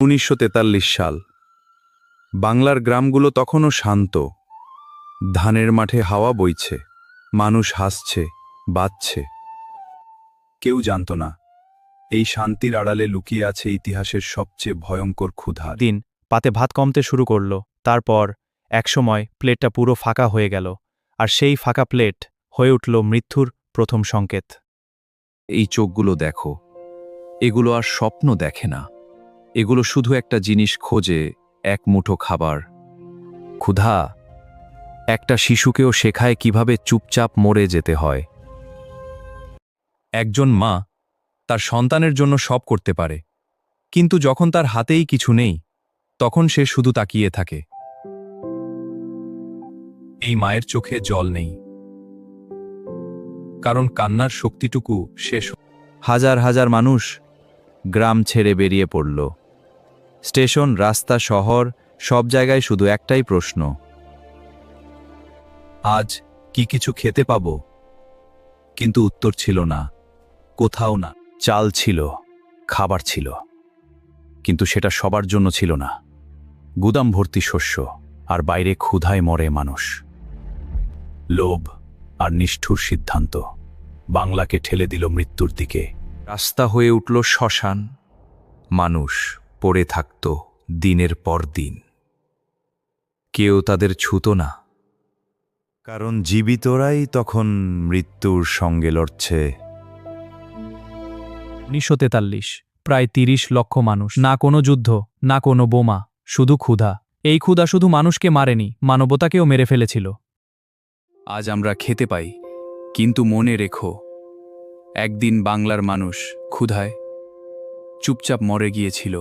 1943 সাল। বাংলার গ্রামগুলো তখনও শান্ত। ধানের মাঠে হাওয়া বইছে, মানুষ হাসছে, বাজছে। কেউ জানত না এই শান্তির আড়ালে লুকিয়ে আছে ইতিহাসের সবচেয়ে ভয়ঙ্কর ক্ষুধা। দিন পাতে ভাত কমতে শুরু করল। তারপর একসময় প্লেটটা পুরো ফাঁকা হয়ে গেল, আর সেই ফাঁকা প্লেট হয়ে উঠল মৃত্যুর প্রথম সংকেত। এই চোখগুলো দেখো, এগুলো আর স্বপ্ন দেখে না, এগুলো শুধু একটা জিনিস খোঁজে, এক মুঠো খাবার। ক্ষুধা একটা শিশুকেও শেখায় কিভাবে চুপচাপ মরে যেতে হয়। একজন মা তার সন্তানের জন্য সব করতে পারে, কিন্তু যখন তার হাতেই কিছু নেই, তখন সে শুধু তাকিয়ে থাকে। এই মায়ের চোখে জল নেই, কারণ কান্নার শক্তিটুকু শেষ। হাজার হাজার মানুষ গ্রাম ছেড়ে বেরিয়ে পড়ল। স্টেশন, রাস্তা, শহর, সব জায়গায় শুধু একটাই প্রশ্ন: আজ কি কিছু খেতে পাবো? কিন্তু উত্তর ছিল না, কোথাও না। চাল ছিল, খাবার ছিল, কিন্তু সেটা সবার জন্য ছিল না। গুদাম ভর্তি শস্য, আর বাইরে ক্ষুধায় মরে মানুষ। লোভ আর নিষ্ঠুর সিদ্ধান্ত বাংলাকে ঠেলে দিল মৃত্যুর দিকে। রাস্তা হয়ে উঠল শ্মশান, মানুষ পড়ে থাকত দিনের পর দিন। কেউ তাদের ছুতো না, কারণ জীবিতরাই তখন মৃত্যুর সঙ্গে লড়ছে। 1943, প্রায় 30 লক্ষ মানুষ। না কোনো যুদ্ধ, না কোনো বোমা, শুধু ক্ষুধা। এই ক্ষুধা শুধু মানুষকে মারেনি, মানবতাকেও মেরে ফেলেছিল। আজ আমরা খেতে পাই, কিন্তু মনে রেখো, একদিন বাংলার মানুষ ক্ষুধায় চুপচাপ মরে গিয়েছিল।